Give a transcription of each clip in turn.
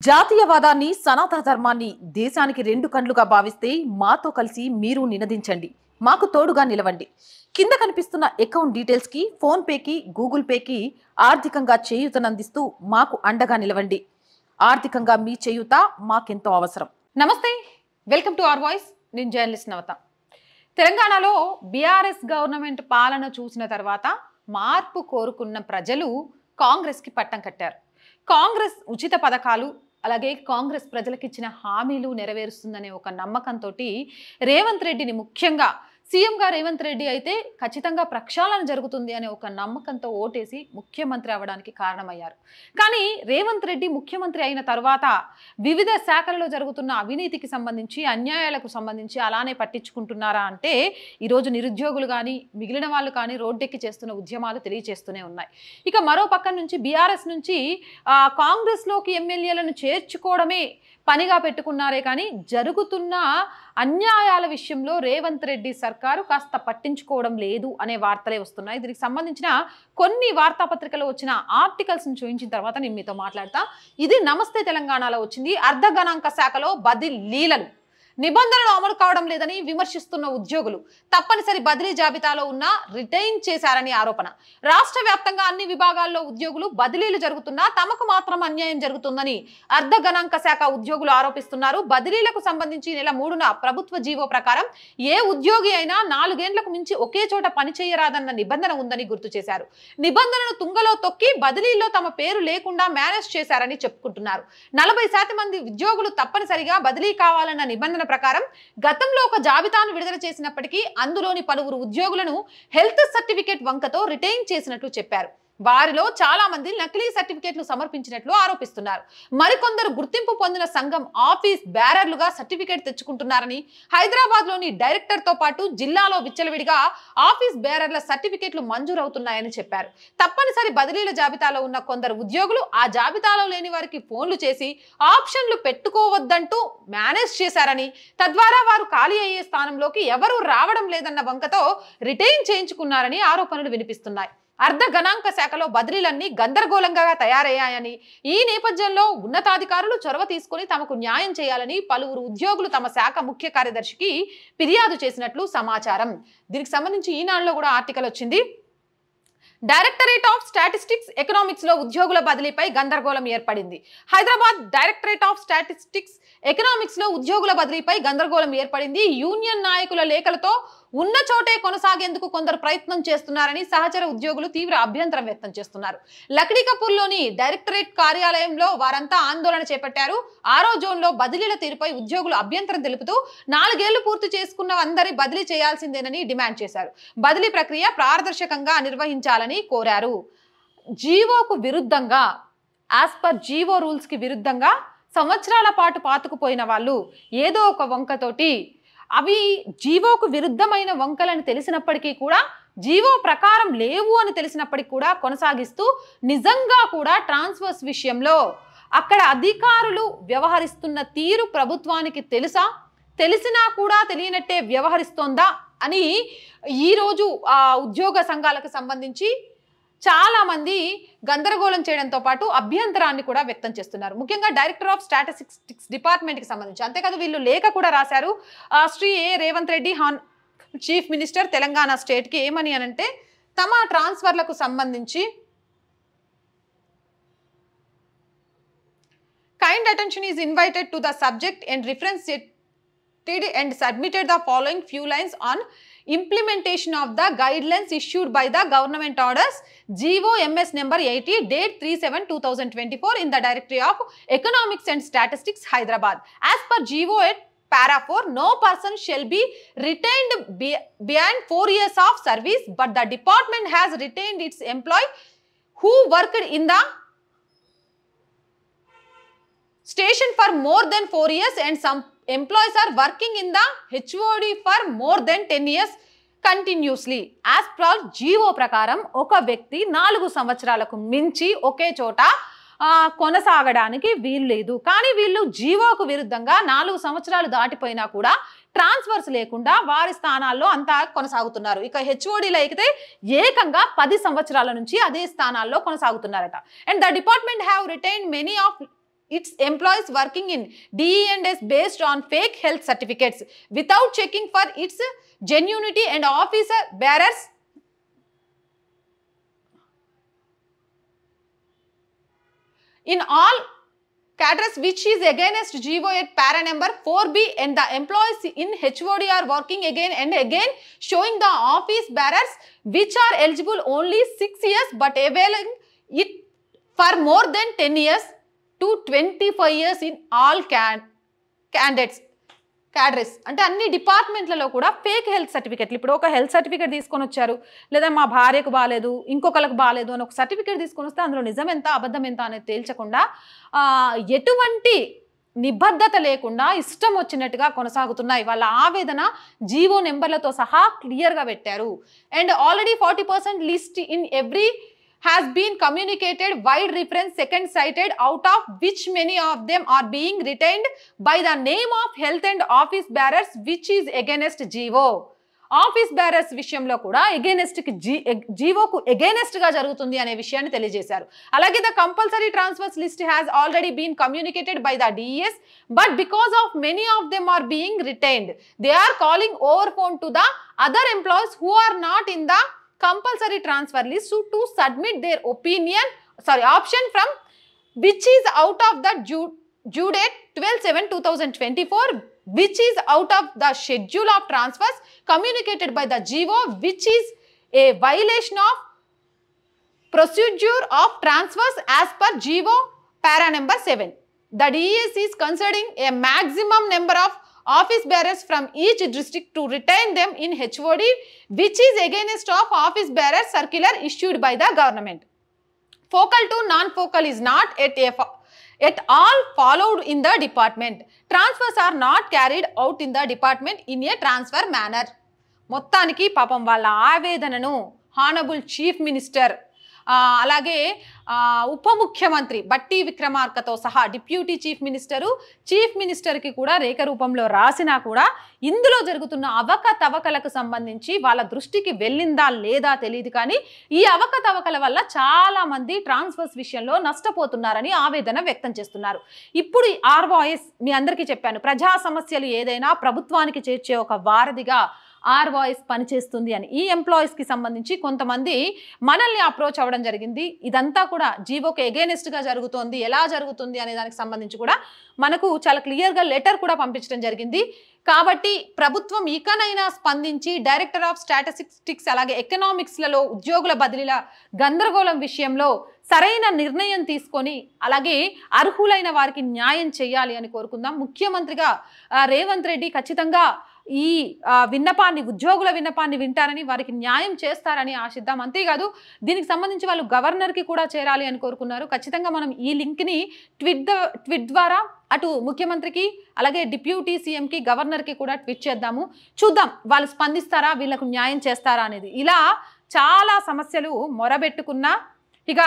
జాతీయవాదాన్ని సనాతన ధర్మాన్ని దేశానికి రెండు కండ్లుగా భావిస్తే మాతో కలిసి మీరు నినదించండి. మాకు తోడుగా నిలవండి. కింద కనిపిస్తున్న అకౌంట్ డీటెయిల్స్ కి ఫోన్ పేకి గూగుల్ పేకి ఆర్థికంగా చేయూతనందిస్తూ మాకు అండగా నిలవండి. ఆర్థికంగా మీ చేయూత మాకెంతో అవసరం. నమస్తే, వెల్కమ్ టు అవర్ వాయిస్. నేను జర్నలిస్ట్ నవత. తెలంగాణలో బీఆర్ఎస్ గవర్నమెంట్ పాలన చూసిన తర్వాత మార్పు కోరుకున్న ప్రజలు కాంగ్రెస్కి పట్టం కట్టారు. కాంగ్రెస్ ఉచిత పథకాలు అలాగే కాంగ్రెస్ ప్రజలకు ఇచ్చిన హామీలు నెరవేరుస్తుందనే ఒక నమ్మకంతో రేవంత్ రెడ్డిని, ముఖ్యంగా సీఎంగా రేవంత్ రెడ్డి అయితే ఖచ్చితంగా ప్రక్షాళన జరుగుతుంది అనే ఒక నమ్మకంతో ఓటేసి ముఖ్యమంత్రి అవ్వడానికి కారణమయ్యారు. కానీ రేవంత్ రెడ్డి ముఖ్యమంత్రి అయిన తర్వాత వివిధ శాఖలలో జరుగుతున్న అవినీతికి సంబంధించి, అన్యాయాలకు సంబంధించి అలానే పట్టించుకుంటున్నారా అంటే ఈరోజు నిరుద్యోగులు కానీ మిగిలిన వాళ్ళు కానీ రోడ్డెక్కి చేస్తున్న ఉద్యమాలు తెలియజేస్తూనే ఉన్నాయి. ఇక మరో పక్కన నుంచి బీఆర్ఎస్ నుంచి కాంగ్రెస్లోకి ఎమ్మెల్యేలను చేర్చుకోవడమే పనిగా పెట్టుకున్నారే కానీ జరుగుతున్న అన్యాయాల విషయంలో రేవంత్ రెడ్డి సర్కారు కాస్త పట్టించుకోవడం లేదు అనే వార్తలే వస్తున్నాయి. దీనికి సంబంధించిన కొన్ని వార్తాపత్రికలో వచ్చిన ఆర్టికల్స్ ని చూపించిన తర్వాత నేను మీతో మాట్లాడతా. ఇది నమస్తే తెలంగాణలో వచ్చింది. అర్ధ గణాంక శాఖలో బదిలీలను నిబంధనలు అమలు కావడం లేదని విమర్శిస్తున్న ఉద్యోగులు తప్పనిసరి బదిలీ జాబితాలో ఉన్న రిటైన్ చేశారని ఆరోపణ. రాష్ట్ర వ్యాప్తంగా అన్ని విభాగాల్లో ఉద్యోగులు బదిలీలు జరుగుతున్నా తమకు మాత్రం అన్యాయం జరుగుతుందని అర్ధ గణాంక శాఖ ఉద్యోగులు ఆరోపిస్తున్నారు. బదిలీలకు సంబంధించి నెల 3న ప్రభుత్వ జీవో ప్రకారం ఏ ఉద్యోగి అయినా 4 ఏళ్లకు మించి ఒకే చోట పనిచేయరాదన్న నిబంధన ఉందని గుర్తు చేశారు. నిబంధనను తుంగలో తొక్కి బదిలీల్లో తమ పేరు లేకుండా మేనేజ్ చేశారని చెప్పుకుంటున్నారు. 40% మంది ఉద్యోగులు తప్పనిసరిగా బదిలీ కావాలన్న నిబంధన ప్రకారం గతంలో ఒక జాబితాను విడుదల చేసినప్పటికీ అందులోని పలువురు ఉద్యోగులను హెల్త్ సర్టిఫికేట్ వంకతో రిటైన్ చేసినట్లు చెప్పారు. వారిలో చాలా మంది నకిలీ సర్టిఫికేట్లు సమర్పించినట్లు ఆరోపిస్తున్నారు. మరికొందరు గుర్తింపు పొందిన సంఘం ఆఫీస్ బేరర్లుగా సర్టిఫికేట్ తెచ్చుకుంటున్నారని, హైదరాబాద్ లోని డైరెక్టర్ తో పాటు జిల్లాలో విచ్చలవిడిగా ఆఫీస్ బేరర్ల సర్టిఫికేట్లు మంజూరవుతున్నాయని చెప్పారు. తప్పనిసరి బదిలీల జాబితాలో ఉన్న కొందరు ఉద్యోగులు ఆ జాబితాలో లేని వారికి ఫోన్లు చేసి ఆప్షన్లు పెట్టుకోవద్దంటూ మేనేజ్ చేశారని, తద్వారా వారు ఖాళీ అయ్యే స్థానంలోకి ఎవరూ రావడం లేదన్న వంకతో రిటైన్ చేయించుకున్నారని ఆరోపణలు వినిపిస్తున్నాయి. అర్ధ గణాంక శాఖలో బదిలీలన్నీ గందరగోళంగా తయారయ్యాయని, ఈ నేపథ్యంలో ఉన్నతాధికారులు చొరవ తీసుకుని తమకు న్యాయం చేయాలని పలువురు ఉద్యోగులు తమ శాఖ ముఖ్య కార్యదర్శికి ఫిర్యాదు చేసినట్లు సమాచారం. దీనికి సంబంధించి ఈనాడులో కూడా ఆర్టికల్ వచ్చింది. డైరెక్టరేట్ ఆఫ్ స్టాటిస్టిక్స్ ఎకనామిక్స్ లో ఉద్యోగుల బదిలీపై గందరగోళం ఏర్పడింది. Hyderabad directorate of statistics economics లో ఉద్యోగుల బదిలీపై గందరగోళం ఏర్పడింది. యూనియన్ నాయకుల లేఖలతో ఉన్న చోటే కొనసాగేందుకు కొందరు ప్రయత్నం చేస్తున్నారని సహచర ఉద్యోగులు తీవ్ర అభ్యంతరం వ్యక్తం చేస్తున్నారు. లక్డీకపూర్లోని డైరెక్టరేట్ కార్యాలయంలో వారంతా ఆందోళన చేపట్టారు. 6వ జోన్లో బదిలీల తీరుపై ఉద్యోగులు అభ్యంతరం తెలుపుతూ 4 ఏళ్లు పూర్తి చేసుకున్న అందరి బదిలీ చేయాల్సిందేనని డిమాండ్ చేశారు. బదిలీ ప్రక్రియ పారదర్శకంగా నిర్వహించాలని కోరారు. జీవోకు విరుద్ధంగా, యాజ్ పర్ జీవో రూల్స్ కి విరుద్ధంగా సంవత్సరాల పాటు పాతుకుపోయిన వాళ్ళు ఏదో ఒక వంకతోటి, అవి జీవోకు విరుద్ధమైన వంకలని తెలిసినప్పటికీ కూడా, జీవో ప్రకారం లేవు అని తెలిసినప్పటికీ కూడా కొనసాగిస్తూ, నిజంగా కూడా ట్రాన్స్ఫర్స్ విషయంలో అక్కడ అధికారులు వ్యవహరిస్తున్న తీరు ప్రభుత్వానికి తెలిసినా కూడా తెలియనట్టే వ్యవహరిస్తోందా అని ఈరోజు ఉద్యోగ సంఘాలకు సంబంధించి చాలా మంది గందరగోళం చేయడంతో పాటు అభ్యంతరాన్ని కూడా వ్యక్తం చేస్తున్నారు. ముఖ్యంగా డైరెక్టర్ ఆఫ్ స్టాటిస్టిక్స్ డిపార్ట్మెంట్ కి సంబంధించి. అంతేకాదు వీళ్ళు లేఖ కూడా రాశారు. Shri Revanth Reddy chief minister Telangana state కి ఏమని అనంటే, తమ ట్రాన్స్ఫర్లకు సంబంధించి kind attention is invited to the subject and reference and submitted the following few lines on implementation of the guidelines issued by the government orders GO MS number 80 date 3/7/2024 in the Directory of Economics and Statistics Hyderabad. As per GO at para 4, no person shall be retained beyond 4 years of service, but the department has retained its employee who worked in the station for more than 4 years and some employees are working in the HOD for more than 10 years continuously. As per GO ప్రకారం ఒక వ్యక్తి 4 సంవత్సరాలకు మించి ఒకే చోట కొనసాగడానికి వీలు లేదు. కానీ వీళ్ళు జీవోకు విరుద్ధంగా 4 సంవత్సరాలు దాటిపోయినా కూడా ట్రాన్స్ఫర్స్ లేకుండా వారి స్థానాల్లో అంతా కొనసాగుతున్నారు. ఇక హెచ్ఓడీలో అయితే ఏకంగా 10 సంవత్సరాల నుంచి అదే స్థానాల్లో కొనసాగుతున్నారట. And the department have retained many of its employees working in DE&S based on fake health certificates without checking for its genuinity, and officer bearers in all cadres which is against GO at para number 4B, and the employees in HOD are working again and again showing the office bearers which are eligible only 6 years but availing it for more than 10 years to 25 years in all cadres అంటే అన్ని డిపార్ట్మెంట్లలో కూడా fake health సర్టిఫికెట్లు. ఇప్పుడు ఒక health certificate తీసుకొని వచ్చారు, లేదా మా భార్యకు బాగాలేదు, ఇంకొకరికి బాగాలేదు అని ఒక సర్టిఫికేట్ తీసుకొని వస్తే అందులో నిజం ఎంత అబద్ధం ఎంత అనేది తేల్చకుండా ఎటువంటి నిబద్ధత లేకుండా ఇష్టం వచ్చినట్టుగా కొనసాగుతున్నాయి. వాళ్ళ ఆవేదన జీవో నెంబర్లతో సహా క్లియర్గా పెట్టారు. And already 40% list in every has been communicated, wide reference second cited, out of which many of them are being retained by the name of health and office bearers which is against GO. Office bearers విషయంలో కూడా జీవోకు against గా జరుగుతుంది అనే విషయాన్ని తెలియజేశారు. అలాగే the compulsory transfers list has already been communicated by the DS, but because of many of them are being retained, they are calling over phone to the other employees who are not in the compulsory transfer list to submit their option from which is out of the due date 12/7/2024, which is out of the schedule of transfers communicated by the GO, which is a violation of procedure of transfers as per GO para number 7. The DES is considering a maximum number of office bearers from each district to retain them in HOD, which is against of office bearer circular issued by the government. Focal to non-focal is not at all followed in the department. Transfers are not carried out in the department in a transfer manner. మొత్తానికి పాపం వాళ్ళ ఆవేదనను honourable chief minister అలాగే ఉప ముఖ్యమంత్రి బట్టి విక్రమార్కతో సహా deputy chief మినిస్టర్కి కూడా రేఖ రూపంలో రాసినా కూడా ఇందులో జరుగుతున్న అవకతవకలకు సంబంధించి వాళ్ళ దృష్టికి వెళ్ళిందా లేదా తెలియదు. కానీ ఈ అవకతవకల వల్ల చాలా మంది ట్రాన్స్ఫర్స్ విషయంలో నష్టపోతున్నారని ఆవేదన వ్యక్తం చేస్తున్నారు. ఇప్పుడు ఆర్ వాయిస్ మీ అందరికీ చెప్పాను, ప్రజా సమస్యలు ఏదైనా ప్రభుత్వానికి చేర్చే ఒక వారధిగా ఆర్ వాయిస్ పనిచేస్తుంది అని. ఈ ఎంప్లాయీస్కి సంబంధించి కొంతమంది మనల్ని అప్రోచ్ అవ్వడం జరిగింది. ఇదంతా కూడా జీవోకి ఎగెనెస్ట్గా జరుగుతోంది, ఎలా జరుగుతుంది అనే దానికి సంబంధించి కూడా మనకు చాలా క్లియర్గా లెటర్ కూడా పంపించడం జరిగింది. కాబట్టి ప్రభుత్వం ఇకనైనా స్పందించి డైరెక్టర్ ఆఫ్ స్టాటిస్టిక్స్ అలాగే ఎకనామిక్స్లలో ఉద్యోగుల బదిలీల గందరగోళం విషయంలో సరైన నిర్ణయం తీసుకొని అలాగే అర్హులైన వారికి న్యాయం చేయాలి అని కోరుకుందాం. ముఖ్యమంత్రిగా రేవంత్ రెడ్డి ఖచ్చితంగా ఈ విన్నపాన్ని, ఉద్యోగుల విన్నపాన్ని వింటారని, వారికి న్యాయం చేస్తారని ఆశిద్దాం. అంతేకాదు దీనికి సంబంధించి వాళ్ళు గవర్నర్కి కూడా చేరాలి అని కోరుకున్నారు. ఖచ్చితంగా మనం ఈ లింక్ని ట్వీట్ ద్వారా అటు ముఖ్యమంత్రికి అలాగే డిప్యూటీ సీఎంకి గవర్నర్కి కూడా ట్వీట్ చేద్దాము. చూద్దాం వాళ్ళు స్పందిస్తారా, వీళ్ళకు న్యాయం చేస్తారా అనేది. ఇలా చాలా సమస్యలు మొరబెట్టుకున్నా ఇక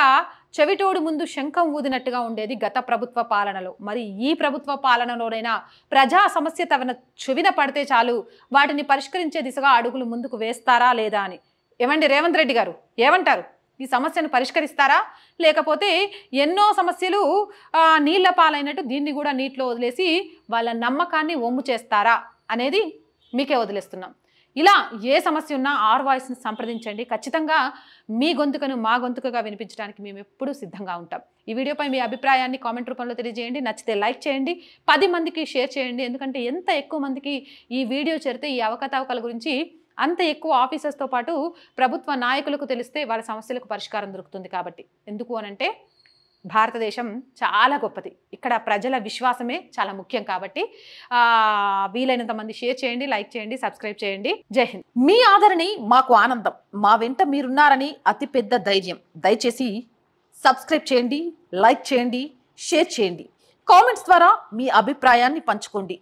చెవిటోడు ముందు శంఖం ఊదినట్టుగా ఉండేది గత ప్రభుత్వ పాలనలో. మరి ఈ ప్రభుత్వ పాలనలోనైనా ప్రజా సమస్య తన చెవిన పడితే చాలు వాటిని పరిష్కరించే దిశగా అడుగులు ముందుకు వేస్తారా లేదా అని. ఏమండి రేవంత్ రెడ్డి గారు ఏమంటారు? ఈ సమస్యను పరిష్కరిస్తారా, లేకపోతే ఎన్నో సమస్యలు నీళ్ల పాలైనట్టు దీన్ని కూడా నీటిలో వదిలేసి వాళ్ళ నమ్మకాన్ని ఒమ్ము చేస్తారా అనేది మీకే వదిలేస్తున్నాం. ఇలా ఏ సమస్య ఉన్నా ఆర్ వాయిస్ని సంప్రదించండి. ఖచ్చితంగా మీ గొంతుకను మా గొంతుకగా వినిపించడానికి మేము ఎప్పుడూ సిద్ధంగా ఉంటాం. ఈ వీడియోపై మీ అభిప్రాయాన్ని కామెంట్ రూపంలో తెలియజేయండి. నచ్చితే లైక్ చేయండి, 10 మందికి షేర్ చేయండి. ఎందుకంటే ఎంత ఎక్కువ మందికి ఈ వీడియో చేరితే ఈ అవకతవకల గురించి అంత ఎక్కువ ఆఫీసర్స్తో పాటు ప్రభుత్వ నాయకులకు తెలిస్తే వాళ్ళ సమస్యలకు పరిష్కారం దొరుకుతుంది. కాబట్టి ఎందుకు అనంటే భారతదేశం చాలా గొప్పది, ఇక్కడ ప్రజల విశ్వాసమే చాలా ముఖ్యం. కాబట్టి వీలైనంత మంది షేర్ చేయండి, లైక్ చేయండి, సబ్స్క్రైబ్ చేయండి. జై హింద్. మీ ఆదరణి మాకు ఆనందం, మా వెంట మీరున్నారని అతిపెద్ద ధైర్యం. దయచేసి సబ్స్క్రైబ్ చేయండి, లైక్ చేయండి, షేర్ చేయండి, కామెంట్స్ ద్వారా మీ అభిప్రాయాన్ని పంచుకోండి.